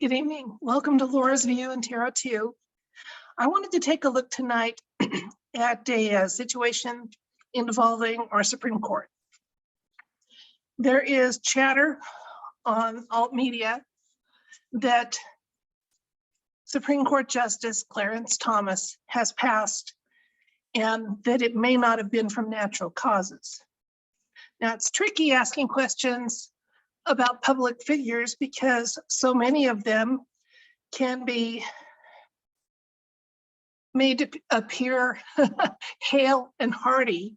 Good evening. Welcome to Laura's View and Tarot 2. I wanted to take a look tonight at a situation involving our Supreme Court. There is chatter on alt media that Supreme Court Justice Clarence Thomas has passed and that it may not have been from natural causes. Now, it's tricky asking questions about public figures because so many of them can be made to appear hale and hearty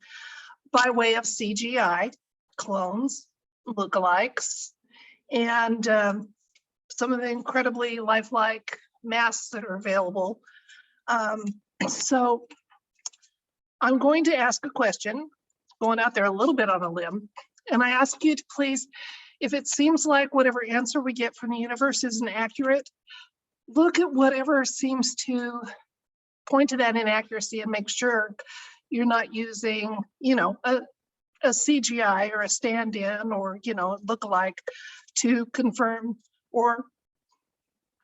by way of CGI, clones, lookalikes, and some of the incredibly lifelike masks that are available. So I'm going to ask a question, going out there a little bit on a limb, and I ask you to please, if it seems like whatever answer we get from the universe isn't accurate, look at whatever seems to point to that inaccuracy and make sure you're not using, a CGI or a stand-in or, lookalike to confirm or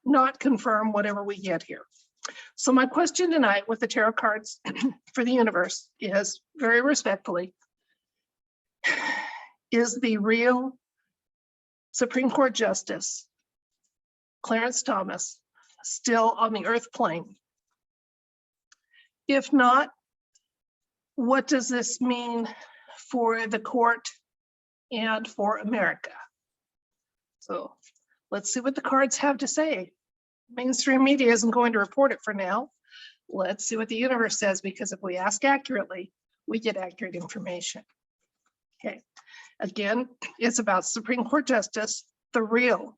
not confirm whatever we get here. So my question tonight with the tarot cards for the universe is, very respectfully, is the real Supreme Court Justice Clarence Thomas still on the earth plane? If not, what does this mean for the court and for America? So let's see what the cards have to say. Mainstream media isn't going to report it for now. Let's see what the universe says, because if we ask accurately, we get accurate information. Okay, again, it's about Supreme Court Justice, the real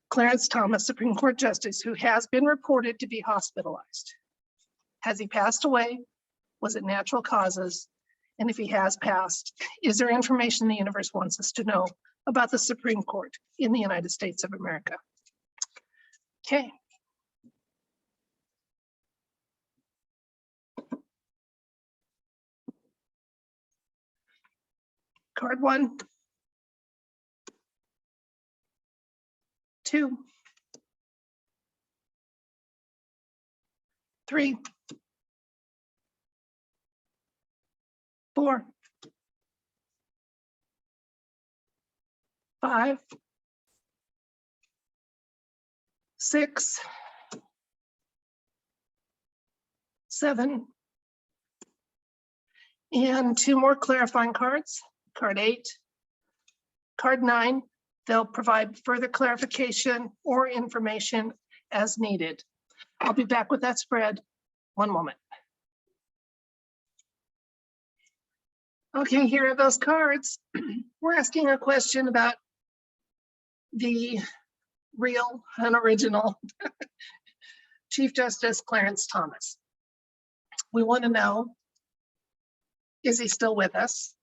Clarence Thomas, Supreme Court Justice, who has been reported to be hospitalized. Has he passed away? Was it natural causes? And if he has passed, is there information the universe wants us to know about the Supreme Court in the United States of America? Okay. Card 1, 2, 3, 4, 5, 6, 7, and 2 more clarifying cards. Card 8, card 9. They'll provide further clarification or information as needed. I'll be back with that spread. One moment. Okay, here are those cards. We're asking a question about the real and original Chief Justice Clarence Thomas. We want to know, is he still with us?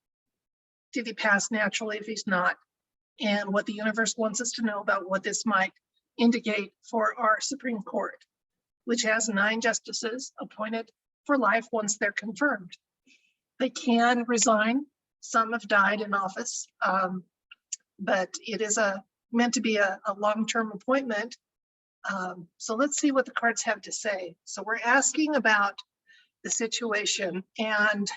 Did he pass naturally if he's not? And what the universe wants us to know about what this might indicate for our Supreme Court, which has 9 justices appointed for life once they're confirmed. They can resign. Some have died in office, but it is meant to be a long-term appointment. So let's see what the cards have to say. So we're asking about the situation, and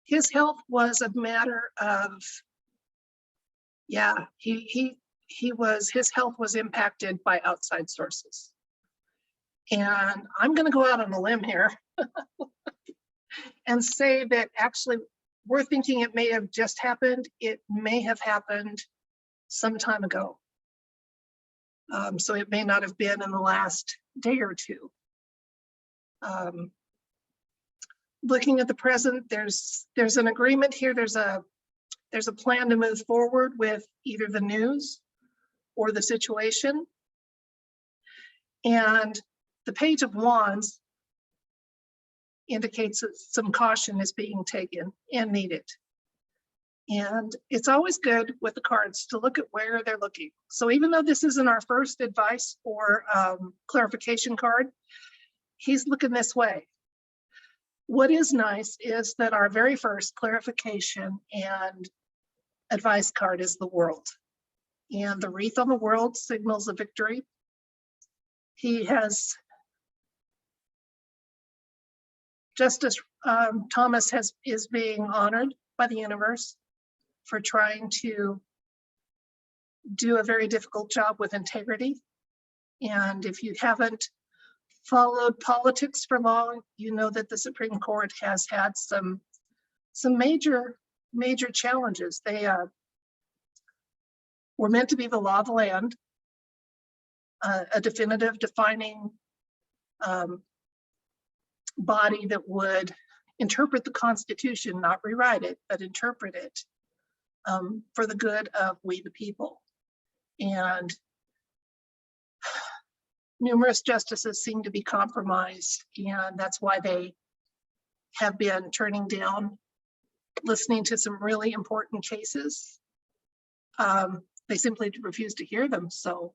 his health was a matter of, his health was impacted by outside sources. And I'm going to go out on a limb here and say that actually we're thinking it may have just happened. It may have happened some time ago. So it may not have been in the last day or two. Looking at the present, there's an agreement here. There's a plan to move forward with either the news or the situation. And the Page of Wands indicates that some caution is being taken and needed. And it's always good with the cards to look at where they're looking. So even though this isn't our first advice or clarification card, he's looking this way. What is nice is that our very first clarification and advice card is the world. And the wreath on the world signals a victory. He has, Justice Thomas is being honored by the universe for trying to do a very difficult job with integrity. And if you haven't followed politics for long, you know that the Supreme Court has had some major challenges. They were meant to be the law of the land, a definitive defining body that would interpret the Constitution, not rewrite it, but interpret it for the good of we the people. And numerous justices seem to be compromised, and that's why they have been turning down listening to some really important cases. They simply refuse to hear them. So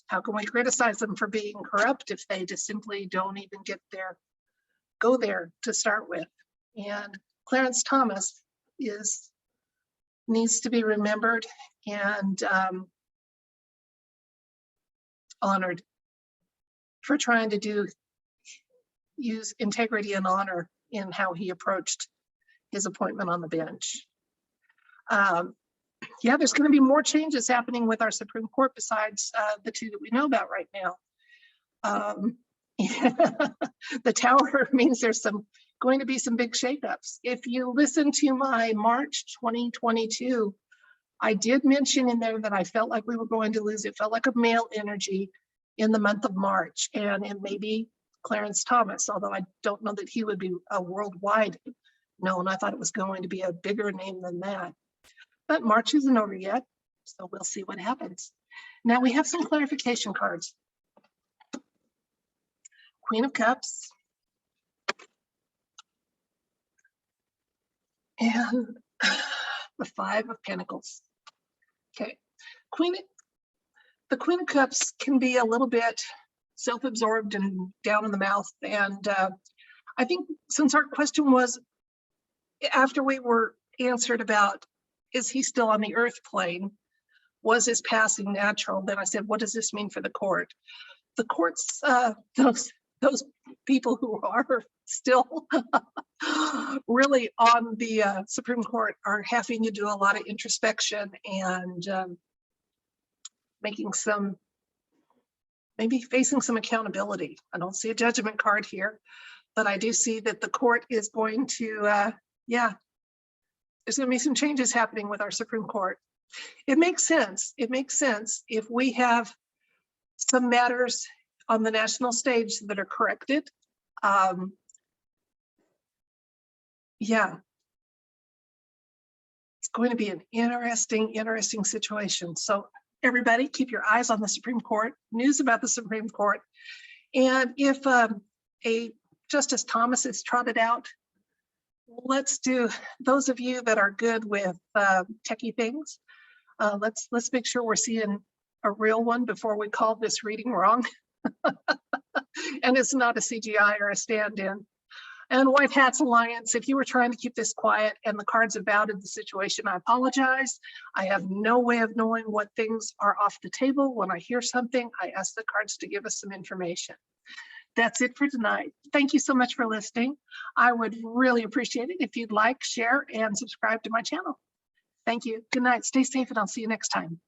how can we criticize them for being corrupt if they just simply don't even go there to start with? And Clarence Thomas needs to be remembered and honored for trying to use integrity and honor in how he approached his appointment on the bench. Yeah, there's going to be more changes happening with our Supreme Court besides the two that we know about right now. The tower means there's going to be some big shakeups. If you listen to my March 2022, I did mention in there that I felt like we were going to lose. It felt like a male energy in the month of March, and it may be Clarence Thomas, although I don't know that he would be a worldwide known. I thought it was going to be a bigger name than that. But March isn't over yet, so we'll see what happens. Now we have some clarification cards. Queen of Cups. And the Five of Pentacles. Okay, the Queen of Cups can be a little bit self-absorbed and down in the mouth. And I think since our question was, after we were answered about, is he still on the earth plane? Was his passing natural? Then I said, what does this mean for the court? The courts, those people who are still really on the Supreme Court are having to do a lot of introspection and maybe facing some accountability. I don't see a judgment card here, but I do see that the court is going to, there's going to be some changes happening with our Supreme Court. It makes sense. It makes sense if we have some matters on the national stage that are corrected. Yeah, it's going to be an interesting situation. So everybody keep your eyes on the Supreme Court, news about the Supreme Court. And if a Justice Thomas is trotted out, let's do, those of you that are good with techie things, let's make sure we're seeing a real one before we call this reading wrong. And it's not a CGI or a stand-in. And White Hats Alliance, if you were trying to keep this quiet and the cards about in the situation, I apologize. I have no way of knowing what things are off the table. When I hear something, I ask the cards to give us some information. That's it for tonight. Thank you so much for listening. I would really appreciate it if you'd like, share, and subscribe to my channel. Thank you. Good night. Stay safe, and I'll see you next time.